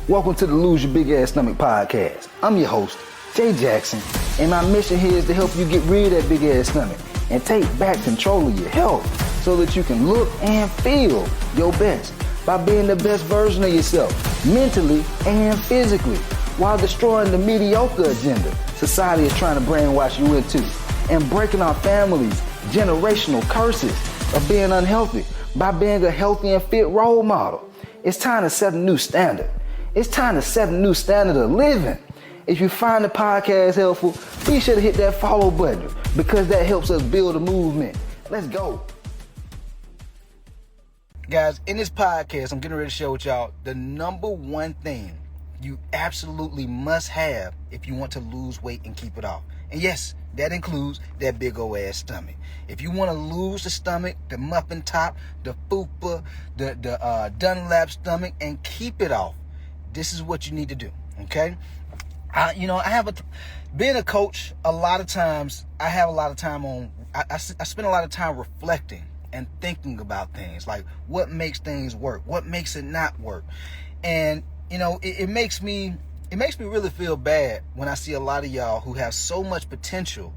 Welcome to the Lose Your Big Ass Stomach podcast. I'm your host, Jay Jackson, and my mission here is to help you get rid of that big ass stomach and take back control of your health so that you can look and feel your best by being the best version of yourself, mentally and physically, while destroying the mediocre agenda society is trying to brainwash you into, and breaking our families' generational curses of being unhealthy by being a healthy and fit role model. It's time to set a new standard. It's time to set a new standard of living. If you find the podcast helpful, be sure to hit that follow button because that helps us build a movement. Let's go. Guys, in this podcast, I'm getting ready to share with y'all the number one thing you absolutely must have if you want to lose weight and keep it off. And yes, that includes that big old ass stomach. If you want to lose the stomach, the muffin top, the fupa, the Dunlap stomach, and keep it off, this is what you need to do, okay? Being a coach, a lot of times, I have a lot of time I spend a lot of time reflecting and thinking about things, like what makes things work, what makes it not work. And, it makes me really feel bad when I see a lot of y'all who have so much potential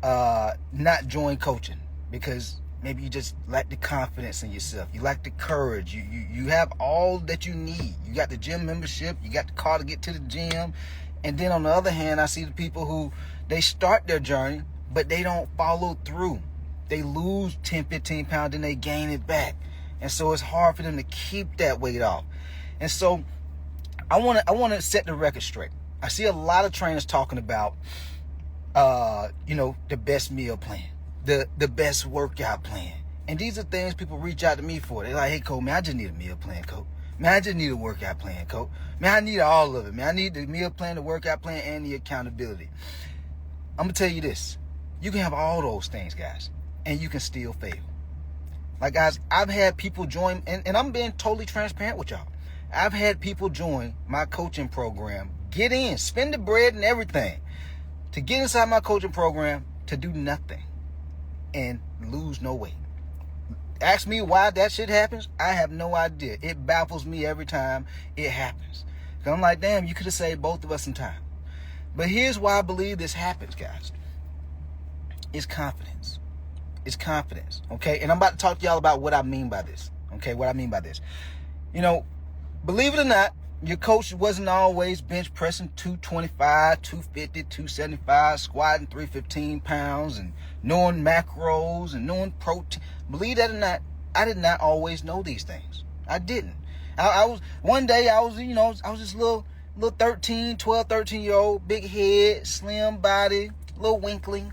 not join coaching because maybe you just lack the confidence in yourself. You lack the courage. You have all that you need. You got the gym membership. You got the car to get to the gym. And then on the other hand, I see the people who, they start their journey, but they don't follow through. They lose 10, 15 pounds, then they gain it back. And so it's hard for them to keep that weight off. And so I want to set the record straight. I see a lot of trainers talking about, the best meal plan, the best workout plan. And these are things people reach out to me for. They're like, hey, Coach, man, I just need a meal plan, Coach. Man, I just need a workout plan, Coach. Man, I need all of it, man. I need the meal plan, the workout plan, and the accountability. I'm going to tell you this. You can have all those things, guys, and you can still fail. Like, guys, I've had people join, and I'm being totally transparent with y'all. I've had people join my coaching program, get in, spend the bread and everything, to get inside my coaching program, to do nothing and lose no weight. Ask me why that shit happens. I have no idea. It baffles me every time it happens. Because I'm like, damn, you could have saved both of us some time. But here's why I believe this happens, guys. It's confidence. It's confidence, okay? And I'm about to talk to y'all about what I mean by this, okay? What I mean by this. Believe it or not, your coach wasn't always bench pressing 225, 250, 275, squatting 315 pounds and knowing macros and knowing protein. Believe that or not, I did not always know these things. I didn't. I was this little 13-year-old, big head, slim body, little winkling.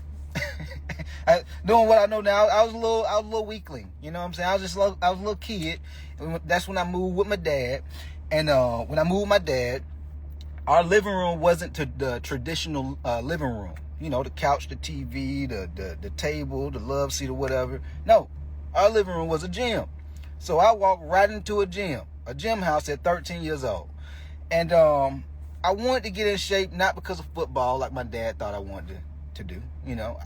Doing what I know now, I was a little weakling. You know what I'm saying? I was a little kid. That's when I moved with my dad. And when I moved with my dad, our living room wasn't the traditional living room. The couch, the TV, the table, the love seat or whatever. No, our living room was a gym. So I walked right into a gym house at 13 years old. And I wanted to get in shape, not because of football like my dad thought I wanted to do.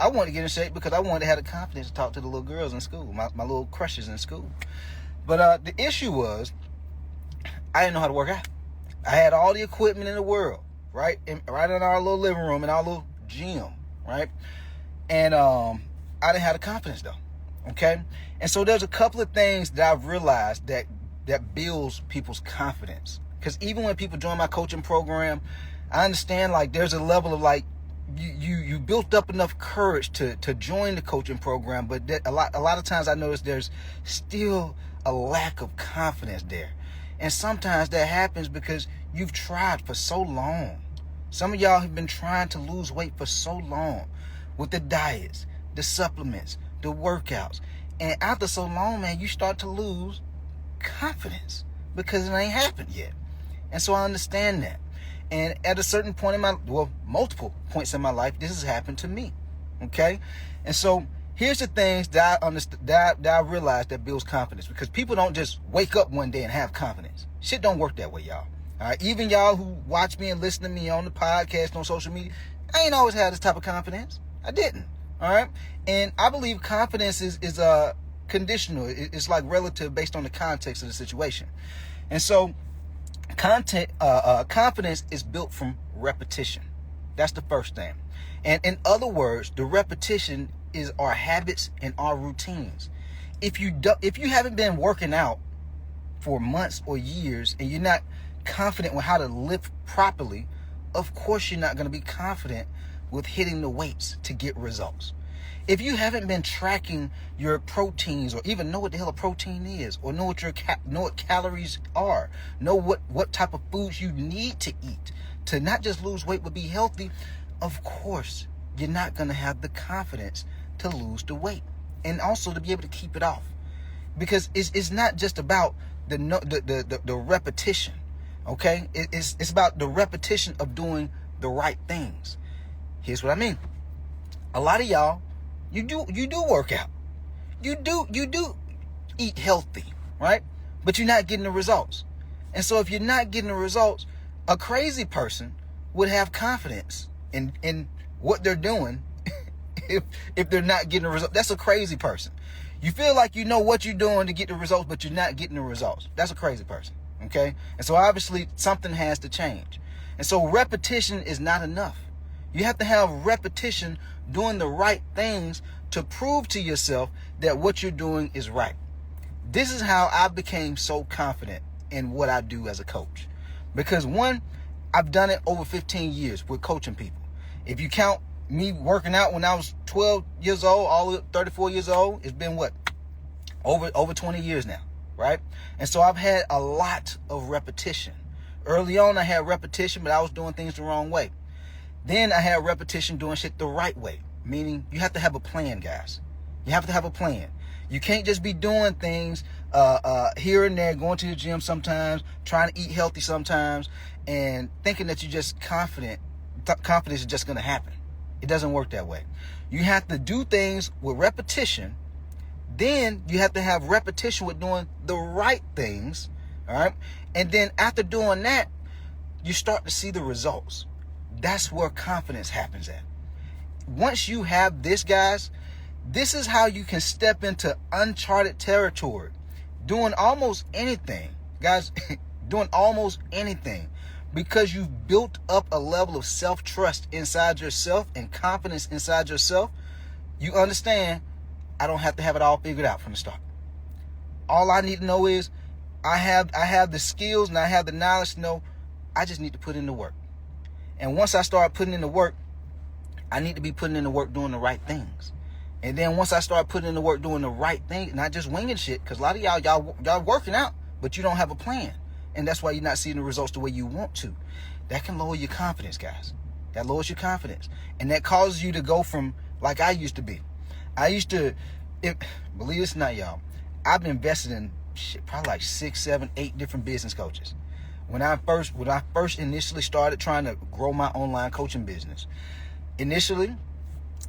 I wanted to get in shape because I wanted to have the confidence to talk to the little girls in school, my little crushes in school. But the issue was, I didn't know how to work out. I had all the equipment in the world, right? Right in our little living room, in our little gym, right? And I didn't have the confidence though, okay? And so there's a couple of things that I've realized that builds people's confidence. Because even when people join my coaching program, I understand like there's a level of like, you built up enough courage to join the coaching program, but a lot of times I notice there's still a lack of confidence there. And sometimes that happens because you've tried for so long. Some of y'all have been trying to lose weight for so long with the diets, the supplements, the workouts. And after so long, man, you start to lose confidence because it ain't happened yet. And so I understand that. And at a certain point in multiple points in my life, this has happened to me. Okay? And so here's the things that I understand, that I realized that builds confidence, because people don't just wake up one day and have confidence. Shit don't work that way, y'all. All right? Even y'all who watch me and listen to me on the podcast, on social media, I ain't always had this type of confidence. I didn't. All right? And I believe confidence is conditional. It's like relative based on the context of the situation. And so Confidence is built from repetition. That's the first thing. And in other words, the repetition is our habits and our routines. If you haven't been working out for months or years and you're not confident with how to lift properly, of course you're not going to be confident with hitting the weights to get results. If you haven't been tracking your proteins or even know what the hell a protein is, or know what calories are, know what type of foods you need to eat to not just lose weight but be healthy, of course you're not going to have the confidence to lose the weight and also to be able to keep it off. Because it's not just about the repetition, okay? It's about the repetition of doing the right things. Here's what I mean. A lot of y'all, you do work out. You do eat healthy, right? But you're not getting the results. And so if you're not getting the results, a crazy person would have confidence in what they're doing if they're not getting the results. That's a crazy person. You feel like you know what you're doing to get the results, but you're not getting the results. That's a crazy person, okay? And so obviously something has to change. And so repetition is not enough. You have to have repetition doing the right things to prove to yourself that what you're doing is right. This is how I became so confident in what I do as a coach. Because one, I've done it over 15 years with coaching people. If you count me working out when I was 12 years old, all the way up 34 years old, it's been what? Over 20 years now, right? And so I've had a lot of repetition. Early on, I had repetition, but I was doing things the wrong way. Then I had repetition doing shit the right way, meaning you have to have a plan, guys. You have to have a plan. You can't just be doing things here and there, going to the gym sometimes, trying to eat healthy sometimes, and thinking that you're just confident. Confidence is just going to happen. It doesn't work that way. You have to do things with repetition. Then you have to have repetition with doing the right things, all right? And then after doing that, you start to see the results. That's where confidence happens at. Once you have this, guys, this is how you can step into uncharted territory, doing almost anything, guys, doing almost anything, because you've built up a level of self-trust inside yourself and confidence inside yourself. You understand, I don't have to have it all figured out from the start. All I need to know is I have the skills and I have the knowledge to know I just need to put in the work. And once I start putting in the work, I need to be putting in the work doing the right things. And then once I start putting in the work doing the right thing, not just winging shit, because a lot of y'all working out, but you don't have a plan. And that's why you're not seeing the results the way you want to. That can lower your confidence, guys. That lowers your confidence. And that causes you to go from like I used to be. Believe this or not, y'all, I've invested in probably like 6, 7, 8 different business coaches. When I first initially started trying to grow my online coaching business, initially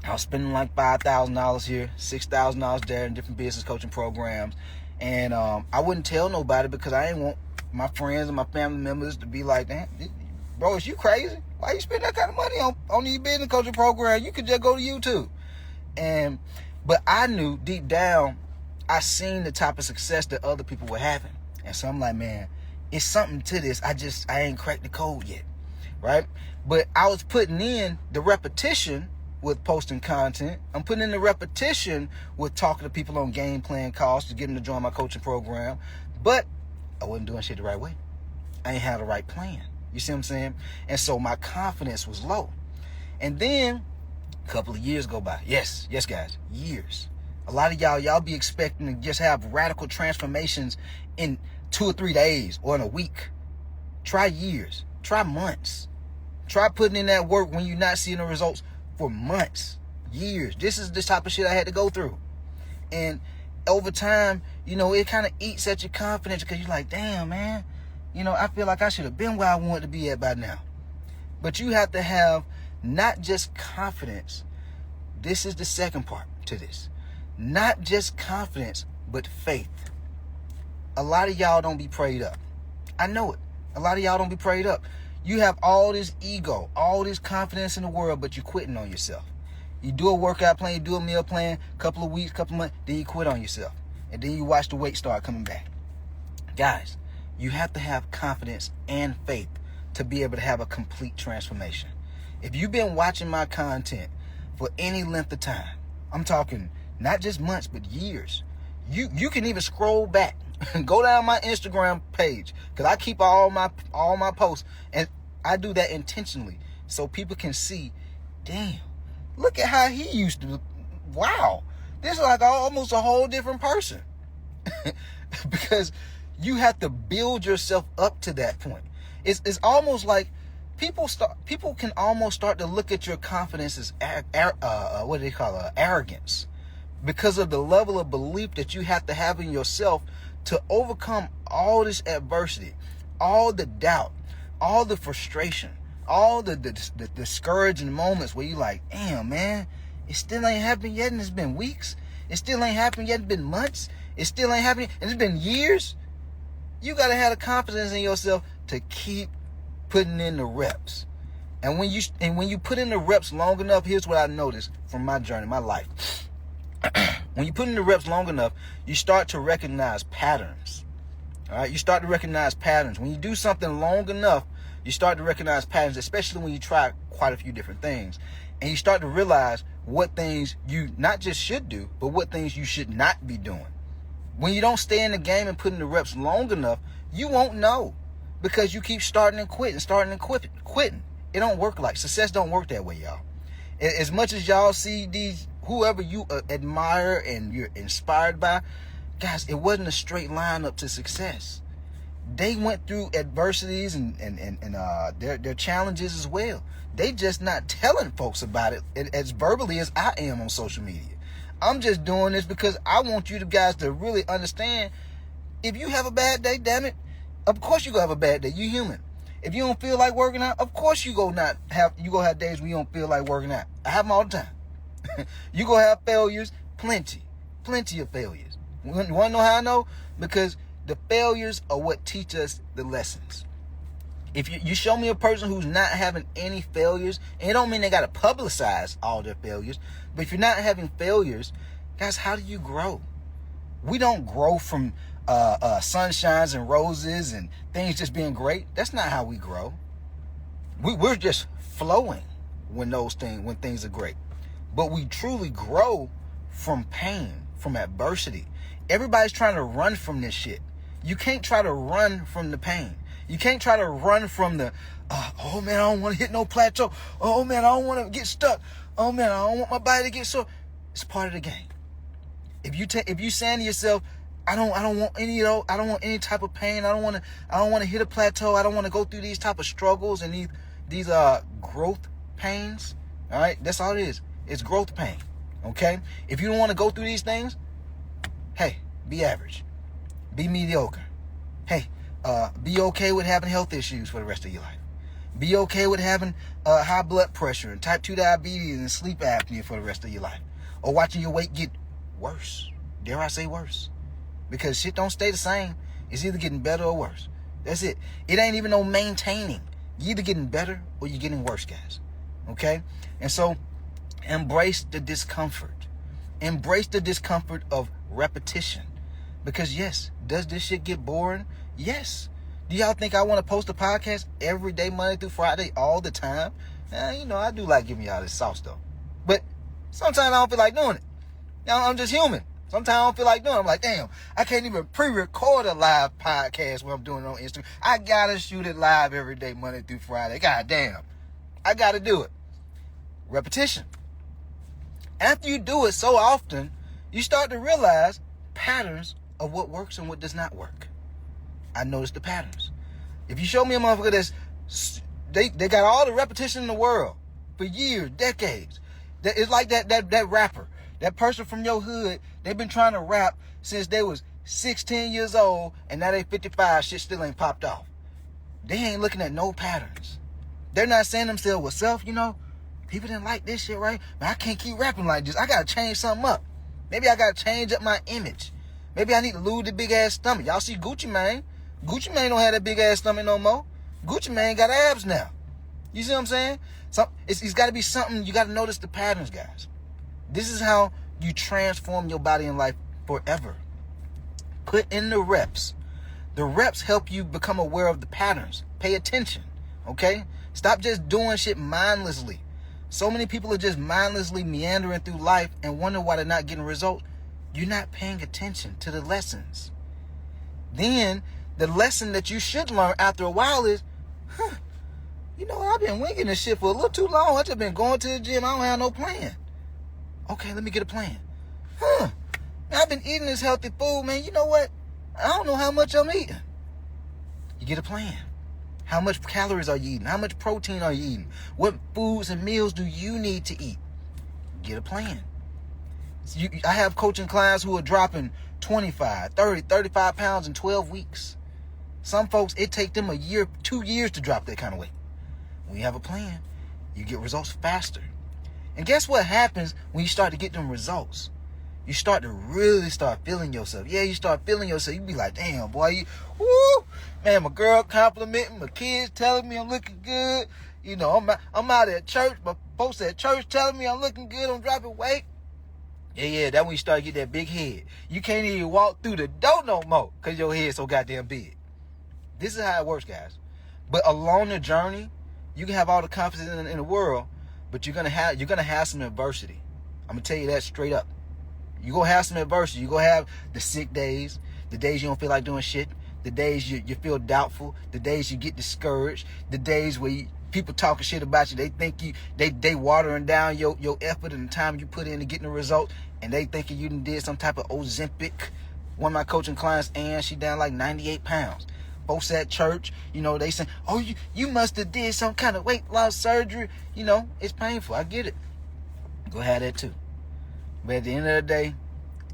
I was spending like $5,000 here, $6,000 there in different business coaching programs. And I wouldn't tell nobody because I didn't want my friends and my family members to be like, damn, bro, is you crazy? Why you spend that kind of money on these business coaching programs? You could just go to YouTube. But I knew deep down, I seen the type of success that other people were having. And so I'm like, man, it's something to this. I ain't cracked the code yet, right? But I was putting in the repetition with posting content. I'm putting in the repetition with talking to people on game plan calls to get them to join my coaching program. But I wasn't doing shit the right way. I ain't had the right plan. You see what I'm saying? And so my confidence was low. And then a couple of years go by. Yes, guys, years. A lot of y'all be expecting to just have radical transformations in 2 or 3 days or in a week. Try years. Try months. Try putting in that work when you're not seeing the results for months, years. This is the type of shit I had to go through. And over time, it kind of eats at your confidence because you're like, damn, man, I feel like I should have been where I wanted to be at by now. But you have to have not just confidence. This is the second part to this. Not just confidence, but faith. A lot of y'all don't be prayed up. I know it. A lot of y'all don't be prayed up. You have all this ego, all this confidence in the world, but you're quitting on yourself. You do a workout plan, you do a meal plan, couple of weeks, couple of months, then you quit on yourself. And then you watch the weight start coming back. Guys, you have to have confidence and faith to be able to have a complete transformation. If you've been watching my content for any length of time, I'm talking not just months, but years, you can even scroll back and go down my Instagram page, because I keep all my posts, and I do that intentionally so people can see, damn, look at how he used to. Wow, this is like almost a whole different person. Because you have to build yourself up to that point. It's almost like people can almost start to look at your confidence as arrogance, because of the level of belief that you have to have in yourself to overcome all this adversity, all the doubt, all the frustration, all the discouraging moments where you like, damn, man, it still ain't happened yet, and it's been weeks. It still ain't happened yet, it's been months. It still ain't happening, and it's been years. You got to have the confidence in yourself to keep putting in the reps. And when you put in the reps long enough, here's what I noticed from my journey, my life. When you put in the reps long enough, you start to recognize patterns. All right, you start to recognize patterns. When you do something long enough, you start to recognize patterns, especially when you try quite a few different things. And you start to realize what things you not just should do, but what things you should not be doing. When you don't stay in the game and put in the reps long enough, you won't know, because you keep starting and quitting. It don't work like success. Don't work that way, y'all. As much as y'all see these, whoever you admire and you're inspired by, guys, it wasn't a straight line up to success. They went through adversities and their challenges as well. They just not telling folks about it as verbally as I am on social media. I'm just doing this because I want you guys to really understand, if you have a bad day, damn it, of course you're going to have a bad day. You're human. If you don't feel like working out, of course you're going to have days where you don't feel like working out. I have them all the time. You're going to have failures, plenty of failures. You want to know how I know? Because the failures are what teach us the lessons. If you show me a person who's not having any failures, and it don't mean they got to publicize all their failures, but if you're not having failures, guys, how do you grow? We don't grow from sunshines and roses and things just being great. That's not how we grow. We're just flowing when things are great. But we truly grow from pain, from adversity. Everybody's trying to run from this shit. You can't try to run from the pain. You can't try to run from the, oh man, I don't want to hit no plateau. Oh man, I don't want to get stuck. Oh man, I don't want my body to get sore. It's part of the game. If you saying to yourself, I don't want any of those, I don't want any type of pain. I don't want to hit a plateau. I don't want to go through these type of struggles and these growth pains. All right, that's all it is. It's growth pain. Okay. If you don't want to go through these things, hey, be average, be mediocre. Hey. Be okay with having health issues for the rest of your life. Be okay with having high blood pressure and type 2 diabetes and sleep apnea for the rest of your life. Or watching your weight get worse. Dare I say worse? Because shit don't stay the same. It's either getting better or worse. That's it. It ain't even no maintaining. You're either getting better or you're getting worse, guys. Okay? And so, embrace the discomfort. Embrace the discomfort of repetition. Because yes, does this shit get boring? Yes. Do y'all think I want to post a podcast every day, Monday through Friday, all the time? I do like giving y'all this sauce though. But sometimes I don't feel like doing it. I'm just human. Sometimes I don't feel like doing it. I'm like, damn, I can't even pre-record a live podcast when I'm doing it on Instagram. I gotta shoot it live every day, Monday through Friday. God damn. I gotta do it. Repetition. After you do it so often, you start to realize patterns of what works and what does not work. I noticed the patterns. If you show me a motherfucker they got all the repetition in the world for years, decades. It's like that rapper, that person from your hood. They've been trying to rap since they was 16 years old, and now they 55. Shit still ain't popped off. They ain't looking at no patterns. They're not saying to themselves, well, self, people didn't like this shit, right? Man, I can't keep rapping like this. I gotta change something up. Maybe I gotta change up my image. Maybe I need to lose the big ass stomach. Y'all see Gucci Mane? Gucci Mane don't have that big ass stomach no more. Gucci Mane got abs now. You see what I'm saying? It's got to be something. You got to notice the patterns, guys. This is how you transform your body and life forever. Put in the reps. The reps help you become aware of the patterns. Pay attention, okay? Stop just doing shit mindlessly. So many people are just mindlessly meandering through life and wonder why they're not getting results. You're not paying attention to the lessons. Then, the lesson that you should learn after a while is, you know what, I've been winging this shit for a little too long. I just been going to the gym. I don't have no plan. Okay, let me get a plan. I've been eating this healthy food, man. You know what? I don't know how much I'm eating. You get a plan. How much calories are you eating? How much protein are you eating? What foods and meals do you need to eat? Get a plan. I have coaching clients who are dropping 25, 30, 35 pounds in 12 weeks. Some folks, it takes them a year, 2 years to drop that kind of weight. When you have a plan, you get results faster. And guess what happens when you start to get them results? You start to really start feeling yourself. Yeah, you start feeling yourself. You be like, damn, boy, man, my girl complimenting, my kids telling me I'm looking good. You know, I'm out at church, my folks at church telling me I'm looking good, I'm dropping weight. Yeah, that's when you start to get that big head. You can't even walk through the door no more because your head's so goddamn big. This is how it works, guys. But along the journey, you can have all the confidence in the world, but you're gonna have some adversity. I'm gonna tell you that straight up. You're gonna have some adversity. You're gonna have the sick days, the days you don't feel like doing shit, the days you feel doubtful, the days you get discouraged, the days where people talking shit about you. They think they watering down your effort and the time you put into getting the result, and they thinking you done did some type of Ozempic. One of my coaching clients, Ann, she down like 98 pounds. Folks at church, you know, they say, oh, you must have did some kind of weight loss surgery. You know, it's painful. I get it. Go have that too. But at the end of the day,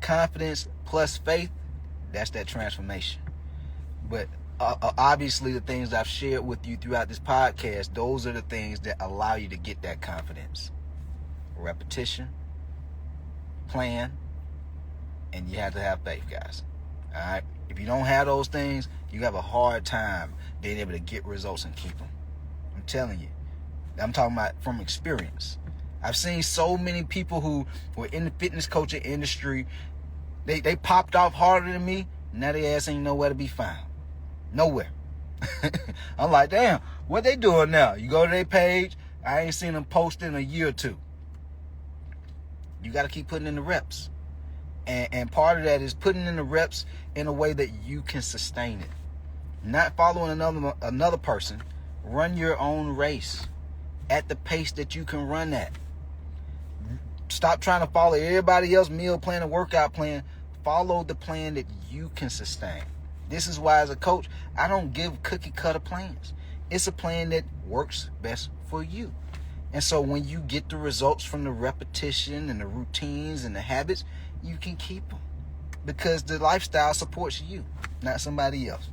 confidence plus faith, that's that transformation. But obviously the things I've shared with you throughout this podcast, those are the things that allow you to get that confidence. Repetition, plan, and you have to have faith, guys. All right? If you don't have those things, you have a hard time being able to get results and keep them. I'm telling you. I'm talking about from experience. I've seen so many people who were in the fitness coaching industry, they popped off harder than me. Now their ass ain't nowhere to be found. Nowhere. I'm like, damn, what they doing now? You go to their page, I ain't seen them post in a year or two. You got to keep putting in the reps. And part of that is putting in the reps in a way that you can sustain it. Not following another person. Run your own race at the pace that you can run at. Stop trying to follow everybody else's meal plan and workout plan. Follow the plan that you can sustain. This is why, as a coach, I don't give cookie cutter plans. It's a plan that works best for you. And so when you get the results from the repetition and the routines and the habits, you can keep them. Because the lifestyle supports you, not somebody else.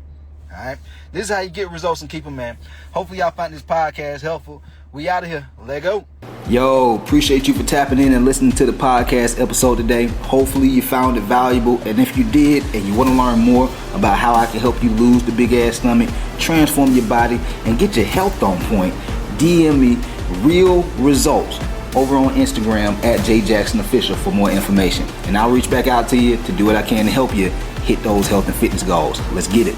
All right? This is how you get results and keep them, man. Hopefully y'all find this podcast helpful. We out of here. Let go. Yo, appreciate you for tapping in and listening to the podcast episode today. Hopefully you found it valuable. And if you did and you want to learn more about how I can help you lose the big ass stomach, transform your body, and get your health on point, DM me real results over on Instagram at JJacksonOfficial for more information. And I'll reach back out to you to do what I can to help you hit those health and fitness goals. Let's get it.